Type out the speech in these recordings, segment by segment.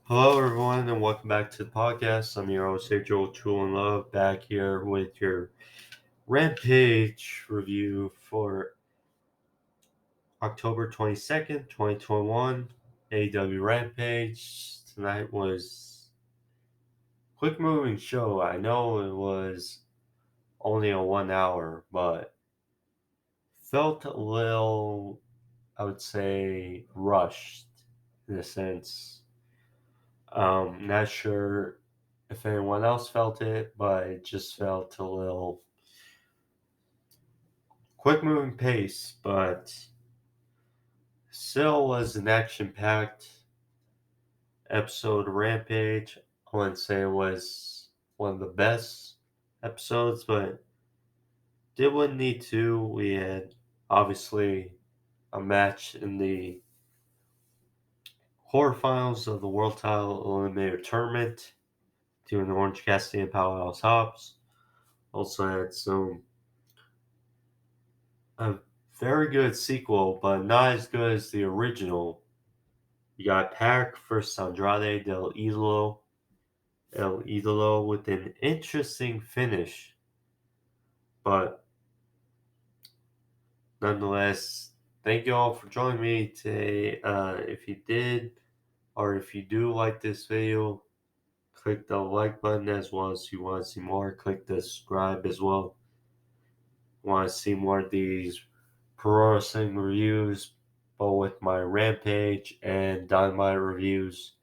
Hello, everyone, and welcome back to the podcast. I'm your host, Joel True and Love, back here with your Rampage review for October 22nd, 2021. AEW Rampage. Tonight was a quick moving show. I know it was only a 1 hour, but felt a little, I would say, rushed in a sense. Not sure if anyone else felt it, but it just felt a little quick moving pace, but still was an action packed episode of Rampage. I wouldn't say it was one of the best episodes, but did what need to. We had obviously a match in the quarterfinals of the World Title Eliminator Tournament between Orange Cassidy and Powerhouse Hobbs. Also had a very good sequel, but not as good as the original. You got PAC versus Andrade El Idolo with an interesting finish, but nonetheless, thank you all for joining me today. If you did, or if you do like this video, click the like button as well as you want to see more. Click the subscribe as well. Want to see more of these pro wrestling reviews, both with my Rampage and Dynamite reviews,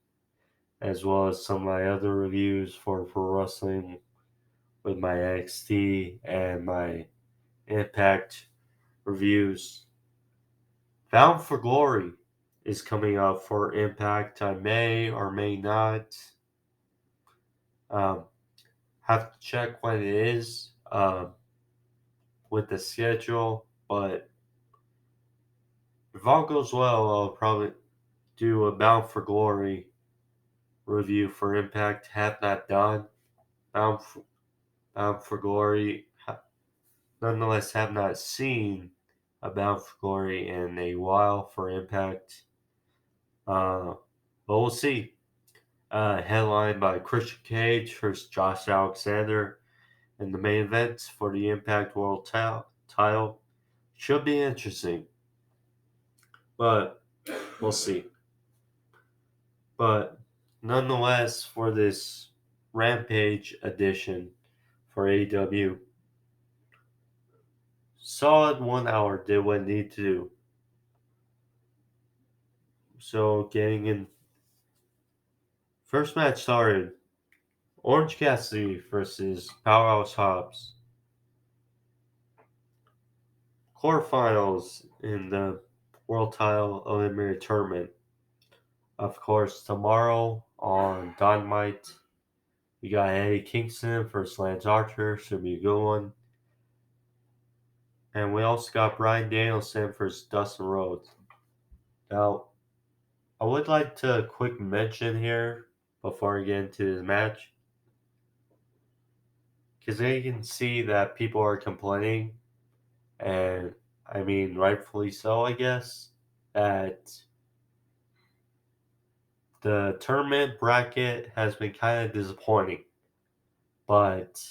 as well as some of my other reviews for pro wrestling with my NXT and my Impact reviews. Bound for Glory is coming up for Impact. I may or may not um, have to check when it is with the schedule, but if all goes well, I'll probably do a Bound for Glory review for Impact. Have not done Bound for, Bound for Glory. Nonetheless, have not seen a Bound for Glory in a while for Impact. But we'll see. Headlined by Christian Cage versus Josh Alexander in the main event for the Impact World title. Should be interesting, but we'll see. But nonetheless, for this Rampage edition for AEW, solid 1 hour did what it needed to do. So getting in, first match started Orange Cassidy versus Powerhouse Hobbs. Quarterfinals in the World Title Eliminator Tournament. Of course, tomorrow on Dynamite, we got Eddie Kingston versus Lance Archer. Should be a good one. And we also got Bryan Danielson versus Dustin Rhodes. Now, I would like to quick mention here before I get into the match, because you can see that people are complaining, and I mean, rightfully so, I guess, that the tournament bracket has been kind of disappointing. But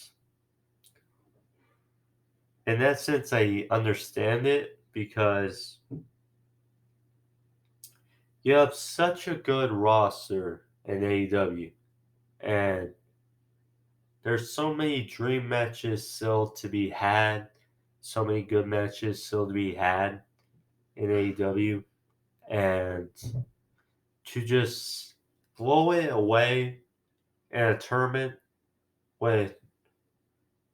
in that sense, I understand it because you have such a good roster in AEW, and there's so many dream matches still to be had, so many good matches still to be had in AEW, and to just blow it away in a tournament with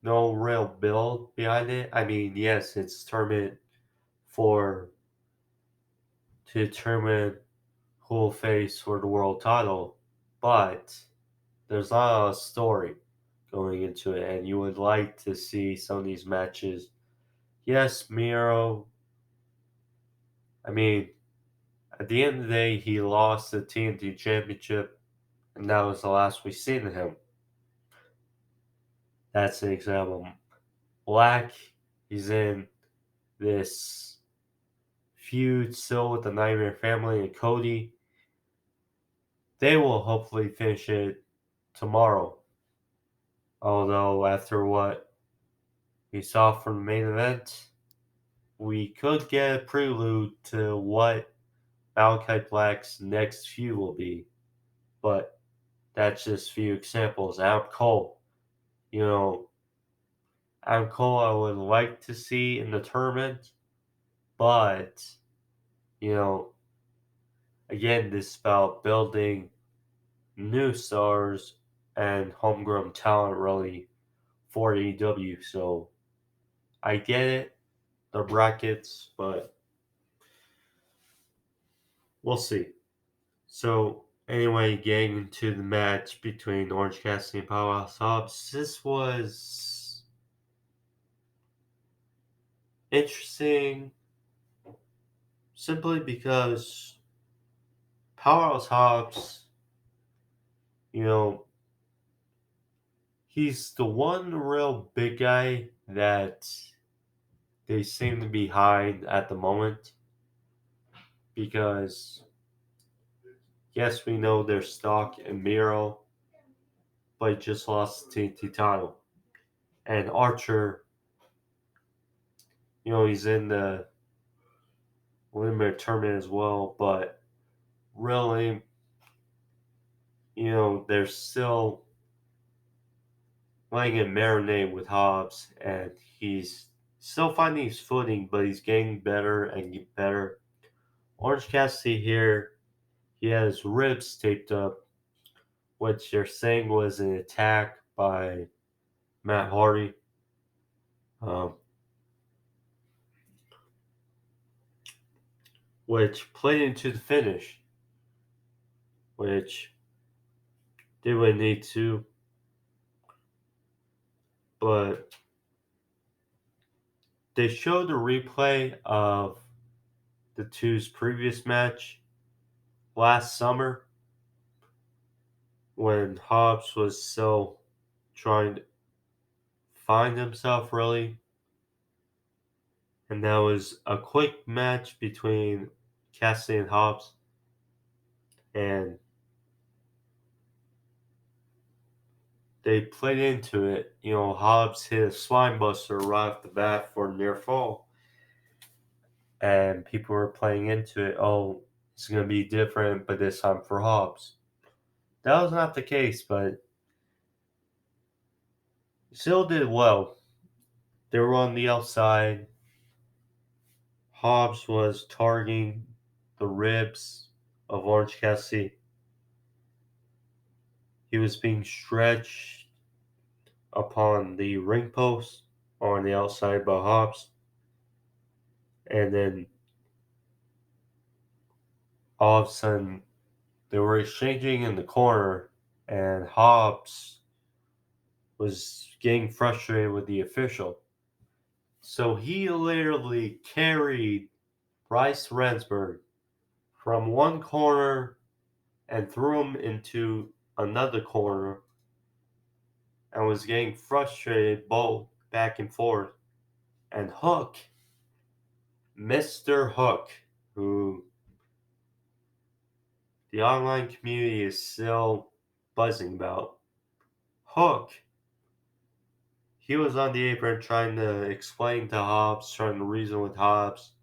no real build behind it. I mean, yes, it's a tournament for to determine who will face for the world title, but there's not a story going into it, and you would like to see some of these matches. Yes, Miro. I mean, at the end of the day, he lost the TNT Championship, and that was the last we seen of him. That's an example. Black, he's in this feud still with the Nightmare Family and Cody. They will hopefully finish it tomorrow. Although, after what we saw from the main event, we could get a prelude to what Malachi Black's next feud will be. But that's just a few examples. Adam Cole, you know, Adam Cole I would like to see in the tournament, but, you know, again, this is about building new stars and homegrown talent really for AEW. So I get it, the brackets, but we'll see. So anyway, getting into the match between Orange Cassidy and Powerhouse Hobbs, this was interesting simply because Powerhouse Hobbs, you know, he's the one real big guy that they seem to be hiding at the moment because yes, we know their stock and Miro, but he just lost the TNT title. And Archer, he's in the limited tournament as well, but really, they're still letting him marinate with Hobbs, and he's still finding his footing, but he's getting better and better. Orange Cassidy here, he has ribs taped up, which they're saying was an attack by Matt Hardy. Um, which played into the finish, which they would need to, but they showed a replay of the two's previous match last summer when Hobbs was still trying to find himself really, and that was a quick match between Cassidy and Hobbs, and they played into it. Hobbs hit a spine buster right off the bat for a near fall, and people were playing into it. Oh, it's going to be different, but this time for Hobbs. That was not the case, but still did well. They were on the outside. Hobbs was targeting the ribs of Orange Cassidy. He was being stretched upon the ring post on the outside by Hobbs. And then all of a sudden, they were exchanging in the corner, and Hobbs was getting frustrated with the official. So he literally carried Bryce Rensburg from one corner and threw him into another corner and was getting frustrated both back and forth. And Hook, Mr. Hook, who the online community is still buzzing about, Hook, he was on the apron trying to explain to Hobbs, trying to reason with Hobbs.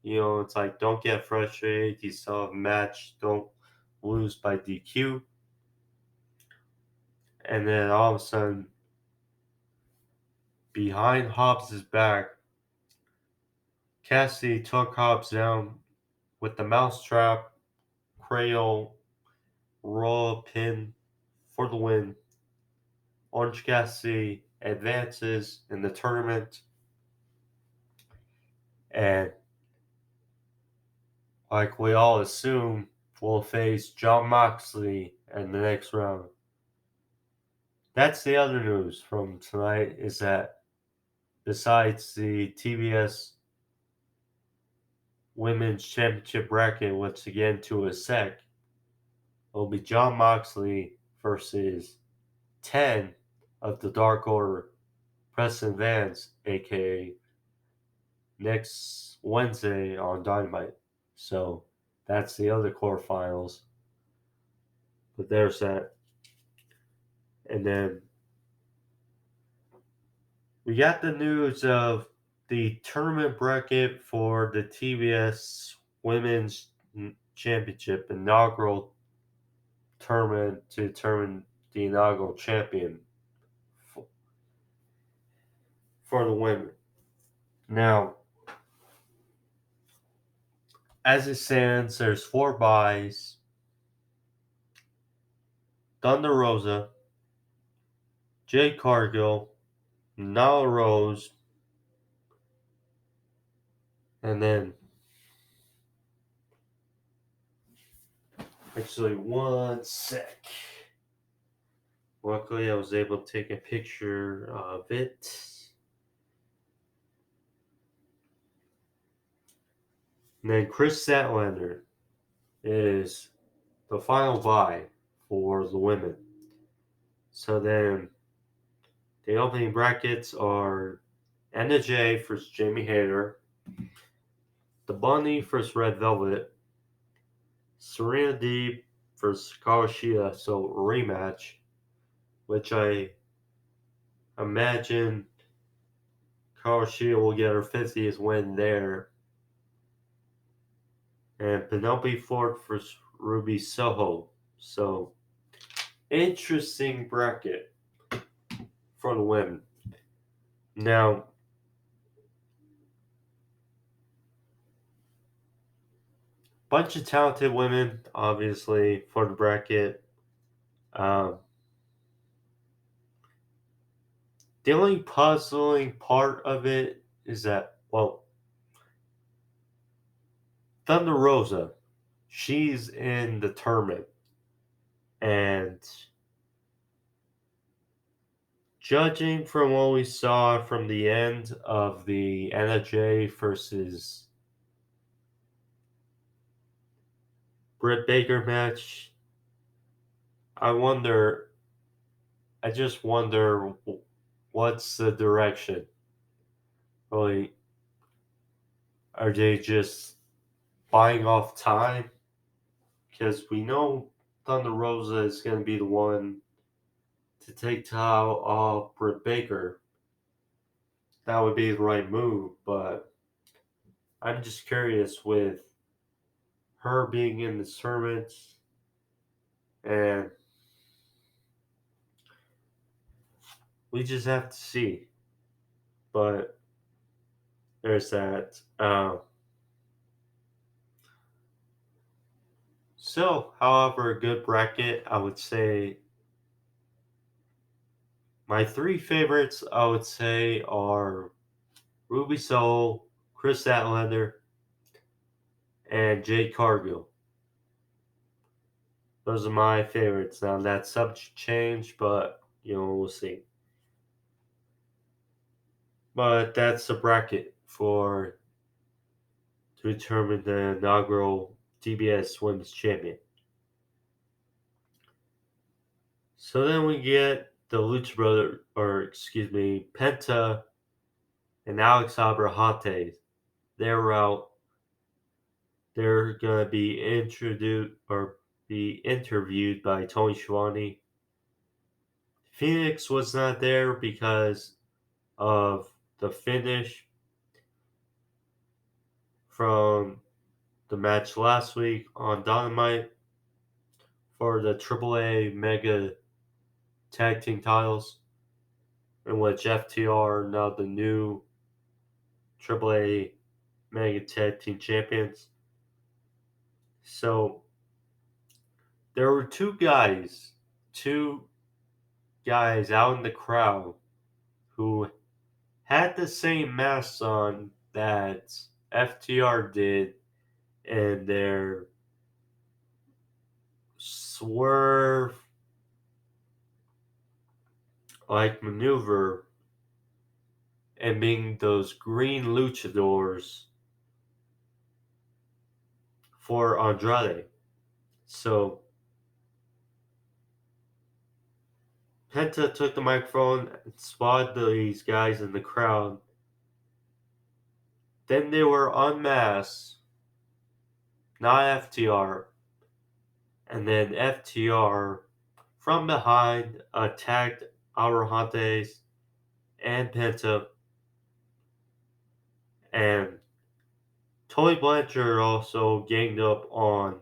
It's like, don't get frustrated. You still have a match. Don't lose by DQ. And then all of a sudden, behind Hobbs' back, Cassidy took Hobbs down with the mousetrap, cradle, roll pin for the win. Orange Cassidy advances in the tournament, and like we all assume, will face Jon Moxley in the next round. That's the other news from tonight, is that besides the TBS Women's Championship bracket, once again to a sec, will be Jon Moxley versus 10 of the Dark Order, Preston Vance, aka next Wednesday on Dynamite. So that's the other quarterfinals. But there's that. And then we got the news of the tournament bracket for the TBS Women's Championship inaugural tournament to determine the inaugural champion for the women. Now, as it stands, there's 4 buys. Thunder Rosa, Jade Cargill, Nala Rose, and then actually one sec. Luckily, I was able to take a picture of it. And then Chris Statlander is the final buy for the women. So then the opening brackets are Anna Jay versus Jamie Hayter, The Bunny versus Red Velvet, Serena Deeb versus Kawashita, so rematch, which I imagine Kawashita will get her 50th win there. And Penelope Ford versus Ruby Soho. So, interesting bracket for the women. Now, bunch of talented women, obviously, for the bracket. The only puzzling part of it is that, well, Thunder Rosa, she's in the tournament. And judging from what we saw from the end of the NJ versus Britt Baker match, I just wonder what's the direction. Really, are they just buying off time? Because we know Thunder Rosa is going to be the one to take title off Britt Baker. That would be the right move, but I'm just curious with her being in the tournament and we just have to see. But there's that. So, however, a good bracket, I would say my 3 favorites, I would say, are Ruby Soho, Chris Statlander, and Jade Cargill. Those are my favorites. Now, that's subject change, but, we'll see. But that's the bracket to determine the inaugural TBS Women's Champion. So then we get the Lucha Brother, Penta and Alex Abrahate. They're out. They're gonna be interviewed by Tony Schiavone. Phoenix was not there because of the finish from the match last week on Dynamite for the AAA Mega Tag Team titles, in which FTR now the new AAA Mega Tag Team Champions. So there were two guys out in the crowd who had the same masks on that FTR did in their swerve like maneuver and being those green luchadors for Andrade. So Penta took the microphone and spotted these guys in the crowd. Then they were unmasked, not FTR, And then FTR from behind attacked Abrahantes and Penta, and Tully Blanchard also ganged up on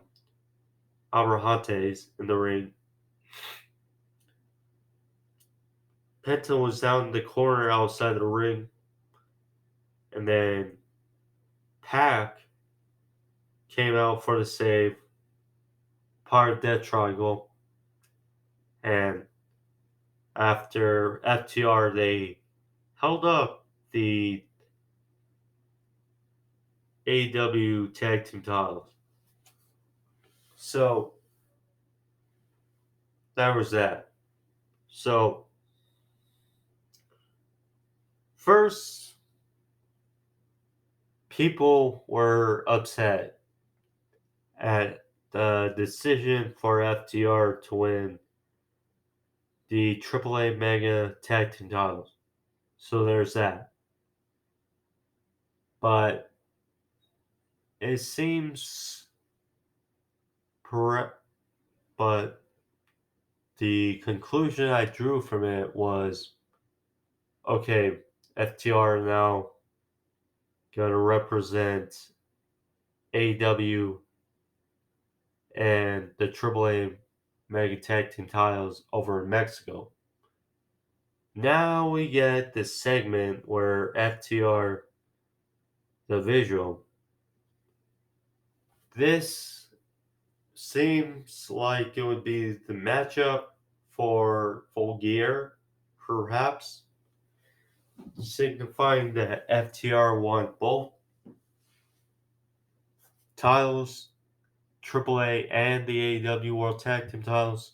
Abrahantes in the ring. Penta was down in the corner outside the ring, and then PAC came out for the save, part of Death Triangle, and after FTR, they held up the AEW Tag Team titles. So that was that. So first, people were upset at the decision for FTR to win the AAA Mega Tag Team titles. So there's that. But it seems correct. But the conclusion I drew from it was okay, FTR now going to represent AEW and the AAA Mega Tag Team titles over in Mexico. Now we get this segment where FTR, the visual, this seems like it would be the matchup for Full Gear, perhaps, signifying that FTR won both titles, AAA and the AEW World Tag Team titles,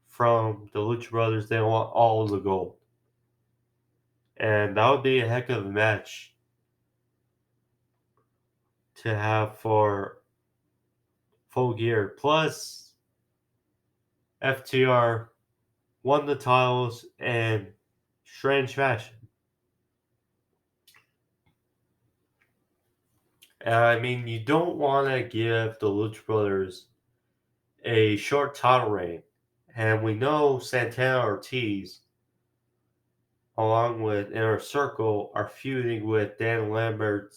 from the Lucha Brothers. They want all of the gold. And that would be a heck of a match to have for Full Gear. Plus, FTR won the titles in strange fashion. I mean, you don't want to give the Lucha Brothers a short title reign. And we know Santana Ortiz, along with Inner Circle, are feuding with Dan Lambert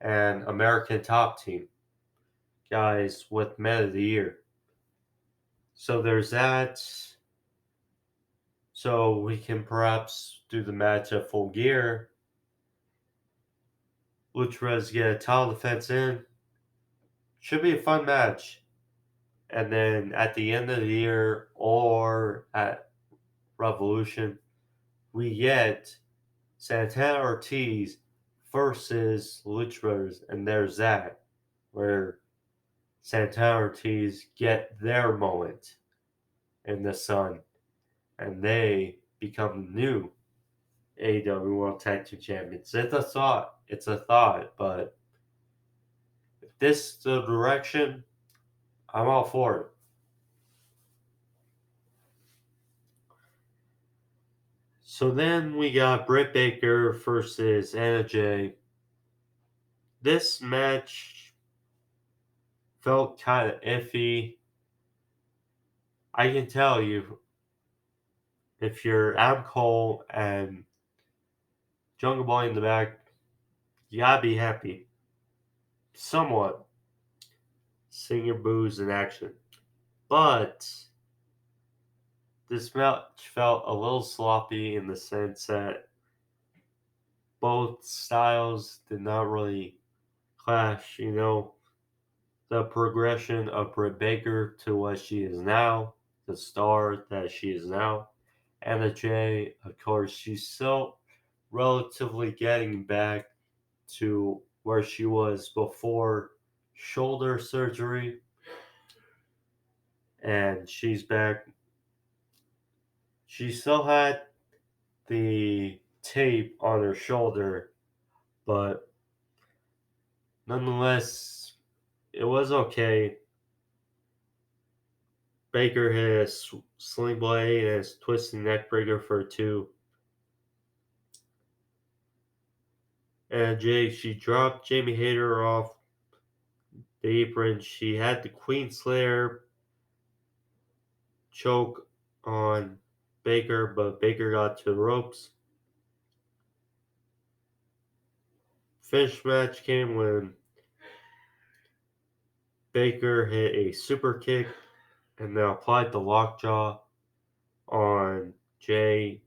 and American Top Team guys with Men of the Year. So there's that. So we can perhaps do the match at Full Gear. Lucha Brothers get a title defense in. Should be a fun match. And then at the end of the year or at Revolution, we get Santana Ortiz versus Lucha Brothers, and there's that, where Santana Ortiz get their moment in the sun, and they become new AEW World Tag Team Champions. It's a thought, but if this is the direction, I'm all for it. So then we got Britt Baker versus Anna Jay. This match felt kind of iffy. I can tell you, if you're Adam Cole and Jungle Boy in the back, you gotta be happy. Somewhat. Seeing your boos in action. But this match felt a little sloppy in the sense that both styles did not really clash. You know, the progression of Britt Baker to what she is now, the star that she is now. Anna Jay, of course, she's still relatively getting back to where she was before shoulder surgery. And she's back. She still had the tape on her shoulder, but nonetheless, it was okay. Baker hit a sling blade and a twisting neck breaker for 2. And she dropped Jamie Hayter off the apron. She had the Queen Slayer choke on Baker, but Baker got to the ropes. Finish match came when Baker hit a super kick and then applied the lockjaw on Jay,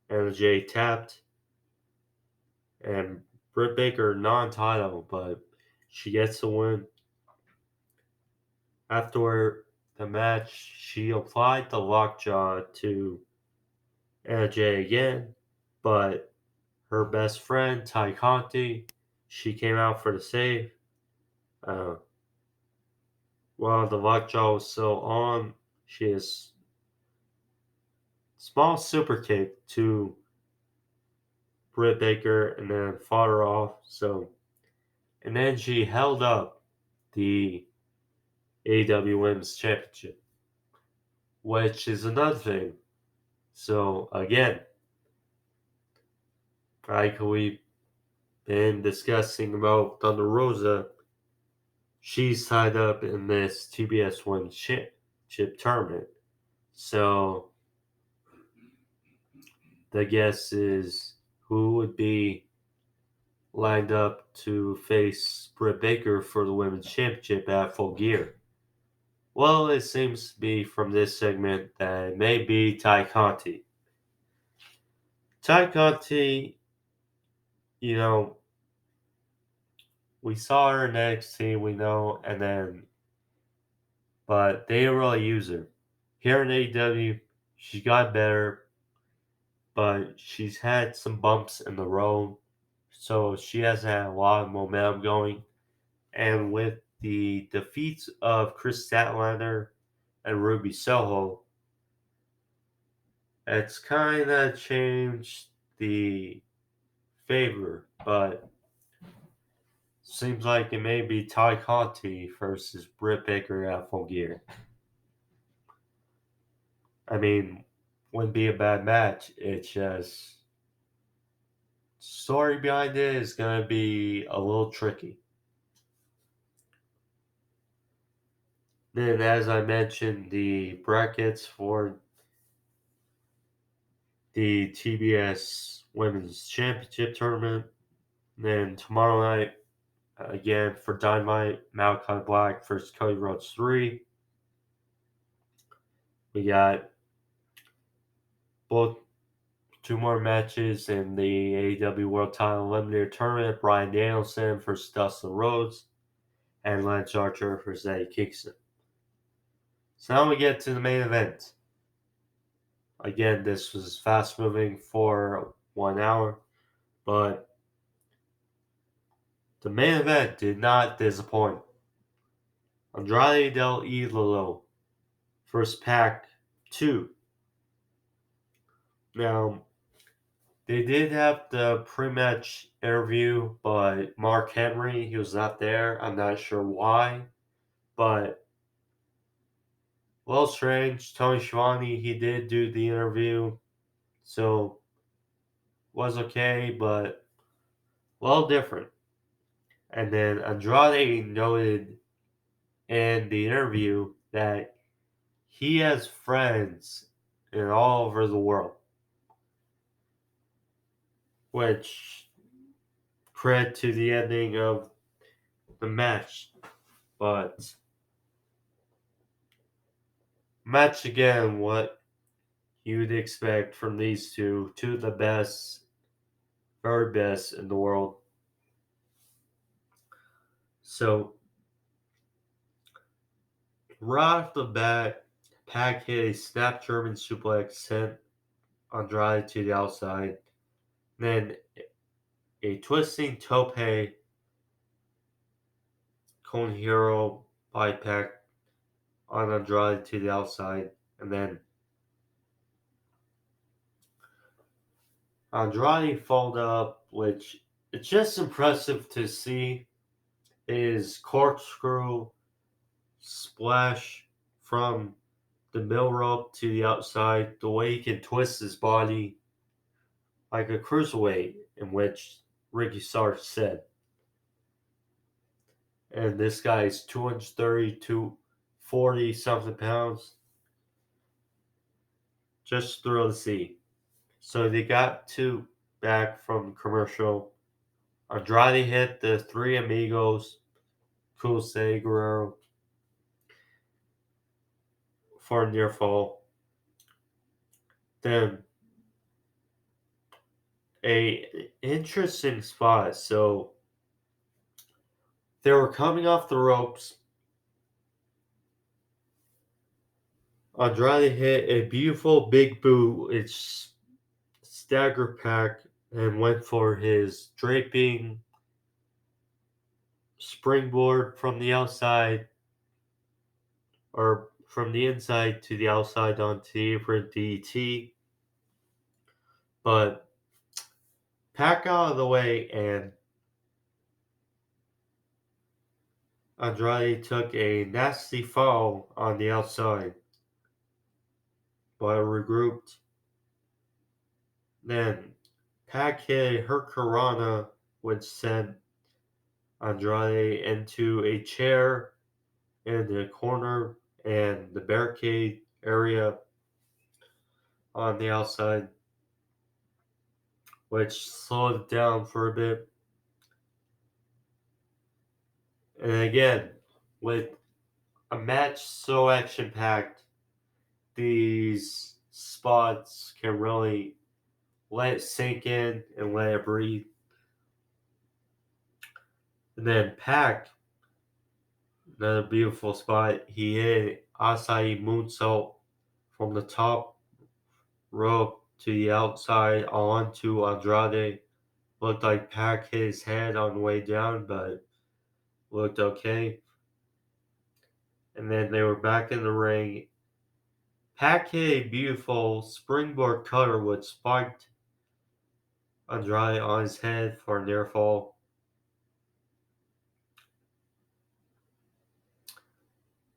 and Jay tapped. And Britt Baker non-title, but she gets the win. After the match, she applied the lockjaw to Jay again, but her best friend Ty Conti, she came out for the save. Uh, while the lockjaw was still on, she has small super kick to Britt Baker and then fought her off. And then she held up the AEW Women's Championship, which is another thing. So again, like we've been discussing about Thunder Rosa, she's tied up in this TBS Women's Championship tournament. So the guess is who would be lined up to face Britt Baker for the Women's Championship at Full Gear. Well, it seems to be from this segment that it may be Ty Conti. Ty Conti, you know, we saw her in NXT, we know, but they didn't really use her. Here in AEW, she got better, but she's had some bumps in the road, so she hasn't had a lot of momentum going. And with the defeats of Chris Statlander and Ruby Soho, it's kind of changed the favor, but seems like it may be Ty Conti versus Britt Baker at Full Gear. I mean, wouldn't be a bad match. It's just story behind it is gonna be a little tricky. Then, as I mentioned, the brackets for the TBS Women's Championship Tournament. Then tomorrow night, again for Dynamite, Malachi Black versus Cody Rhodes 3. We got both two more matches in the AEW World Title Eliminator Tournament. Bryan Danielson versus Dustin Rhodes, and Lance Archer versus Eddie Kingston. So now we get to the main event. Again, this was fast moving for 1 hour, but the main event did not disappoint. Andrade El Idolo versus PAC 2. Now, they did have the pre-match interview, but Mark Henry, he was not there. I'm not sure why, but a little strange. Tony Schiavone, he did do the interview, so was okay, but a little different. And then Andrade noted in the interview that he has friends in all over the world, which credit to the ending of the match. But match again, what you'd expect from these two of the best, very best in the world. So right off the bat, PAC hit a snap German suplex, sent Andrade to the outside. Then a twisting tope Con Hero by PAC on Andrade to the outside. And then Andrade followed up, which it's just impressive to see his corkscrew splash from the middle rope to the outside, the way he can twist his body like a cruiserweight, in which Ricky Starks said. And this guy is 230 to 40 something pounds. Just thrill to see. So they got two back from commercial. Andrade hit the Three Amigos, Cool Guerrero for a near fall. Then a interesting spot. So they were coming off the ropes. Andrade hit a beautiful big boot. It's stagger pack and went for his draping springboard from the outside or from the inside to the outside onto the apron DT. But PAC out of the way and Andrade took a nasty fall on the outside, but regrouped. Then PAC hit a Hurricanrana, which sent Andrade into a chair in the corner and the barricade area on the outside, which slowed it down for a bit. And again, with a match so action packed, these spots can really let it sink in and let it breathe. And then PAC, another beautiful spot, he hit Acai moonsault from the top rope to the outside onto Andrade. Looked like PAC hit his head on the way down, but looked okay. And then they were back in the ring. PAC hit a beautiful springboard cutter which spiked Andrade on his head for a near fall.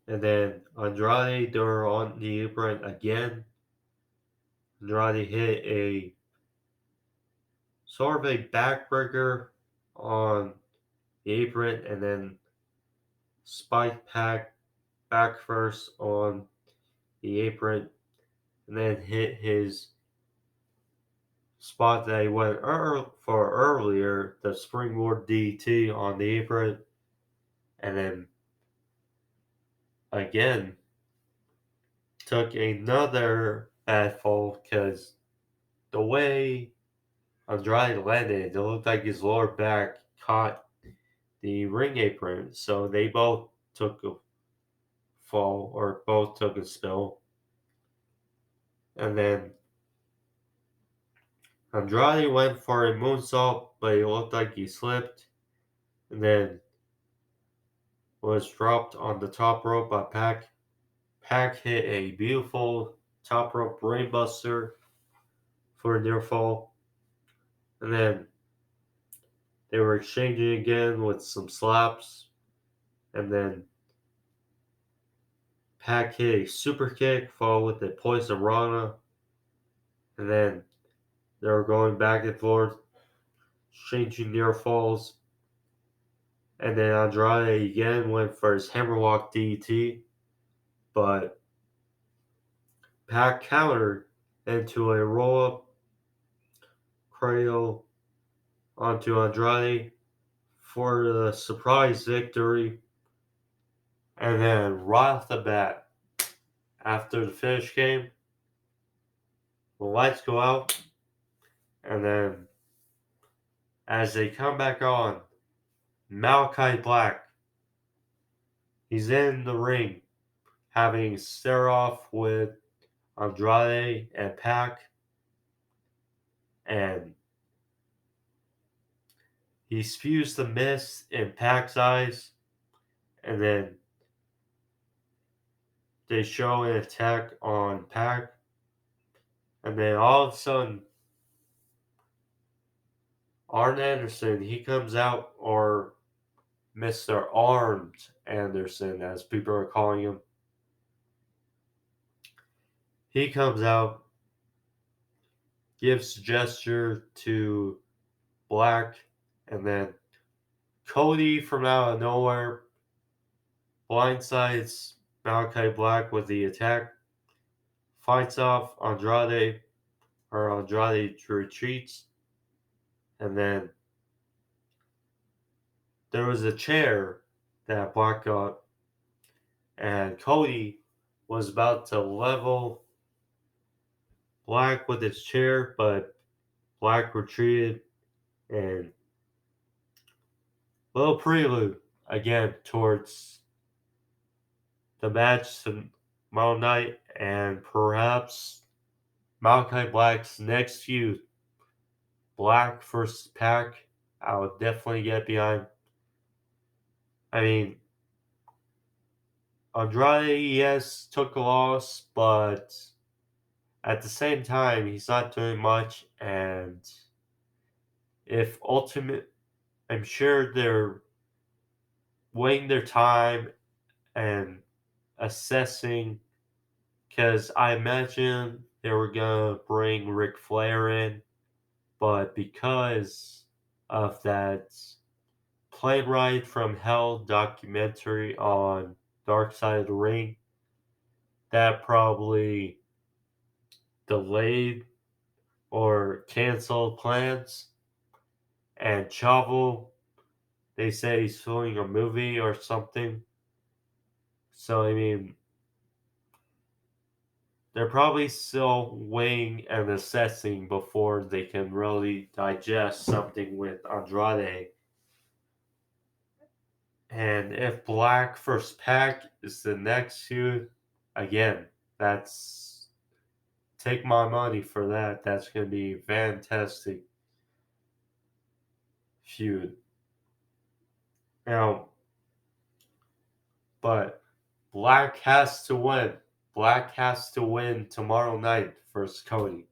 And then Andrade, they were on the apron again. Andrade hit a sort of a backbreaker on the apron and then spiked PAC back first on the apron and then hit his spot that he went for earlier, the springboard DT on the apron, and then again took another bad fall because the way Andrade landed, it looked like his lower back caught the ring apron, so they both took a fall or both took a spill. And then Andrade went for a moonsault, but it looked like he slipped and then was dropped on the top rope by PAC. PAC hit a beautiful top rope brainbuster for a near fall. And then they were exchanging again with some slaps. And then PAC hit a super kick, followed with a poison rana. And then they were going back and forth, exchanging near falls. And then Andrade again went for his hammerlock DT. But PAC countered into a roll up cradle onto Andrade for the surprise victory. And then right off the bat, after the finish game, the lights go out. And then as they come back on, Malachi Black, he's in the ring having a stare off with Andrade and PAC. And he spews the mist in PAC's eyes. And then they show an attack on PAC. And then all of a sudden, Arn Anderson, he comes out, or Mr. Armed Anderson, as people are calling him. He comes out, gives a gesture to Black, and then Cody from out of nowhere blindsides Malachi Black with the attack, fights off Andrade, or Andrade retreats, and then there was a chair that Black got, and Cody was about to level Black with his chair, but Black retreated, and little prelude again towards the match tomorrow night, and perhaps Malachi Black's next feud, Black versus PAC. I would definitely get behind. I mean, Andrade, yes, took a loss, but at the same time, he's not doing much. And if Ultimate, I'm sure they're weighing their time and assessing, because I imagine they were gonna bring Ric Flair in, but because of that Plane Ride from Hell documentary on Dark Side of the Ring, that probably delayed or canceled plans. And Chavo, they say he's filming a movie or something. So, I mean, they're probably still weighing and assessing before they can really digest something with Andrade. And if Black vs. PAC is the next feud, again, that's take my money for that. That's going to be a fantastic feud. Now, but Black has to win. Black has to win tomorrow night versus Cody.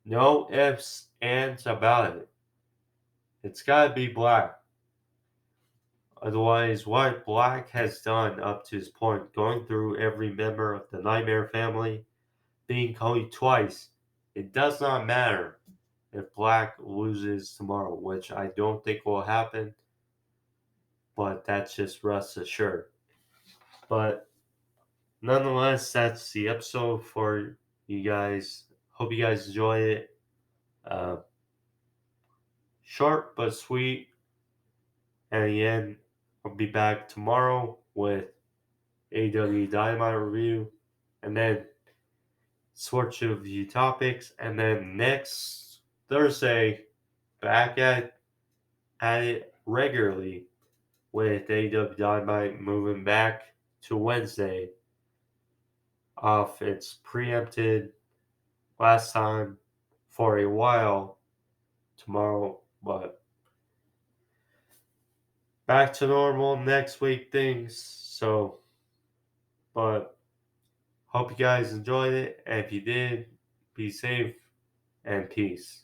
No ifs, ands about it. It's gotta be Black. Otherwise, what Black has done up to this point, going through every member of the Nightmare family, being Cody twice, it does not matter if Black loses tomorrow, which I don't think will happen, but that's just rest assured. But nonetheless, that's the episode for you guys. Hope you guys enjoy it. Uh, Short but sweet. And again, I'll be back tomorrow with AEW Dynamite review, and then switch of the topics, and then next Thursday, back at it regularly with AEW Dynamite moving back to Wednesday off its preempted last time for a while tomorrow, but back to normal next week things. So, but hope you guys enjoyed it, and if you did, be safe and peace.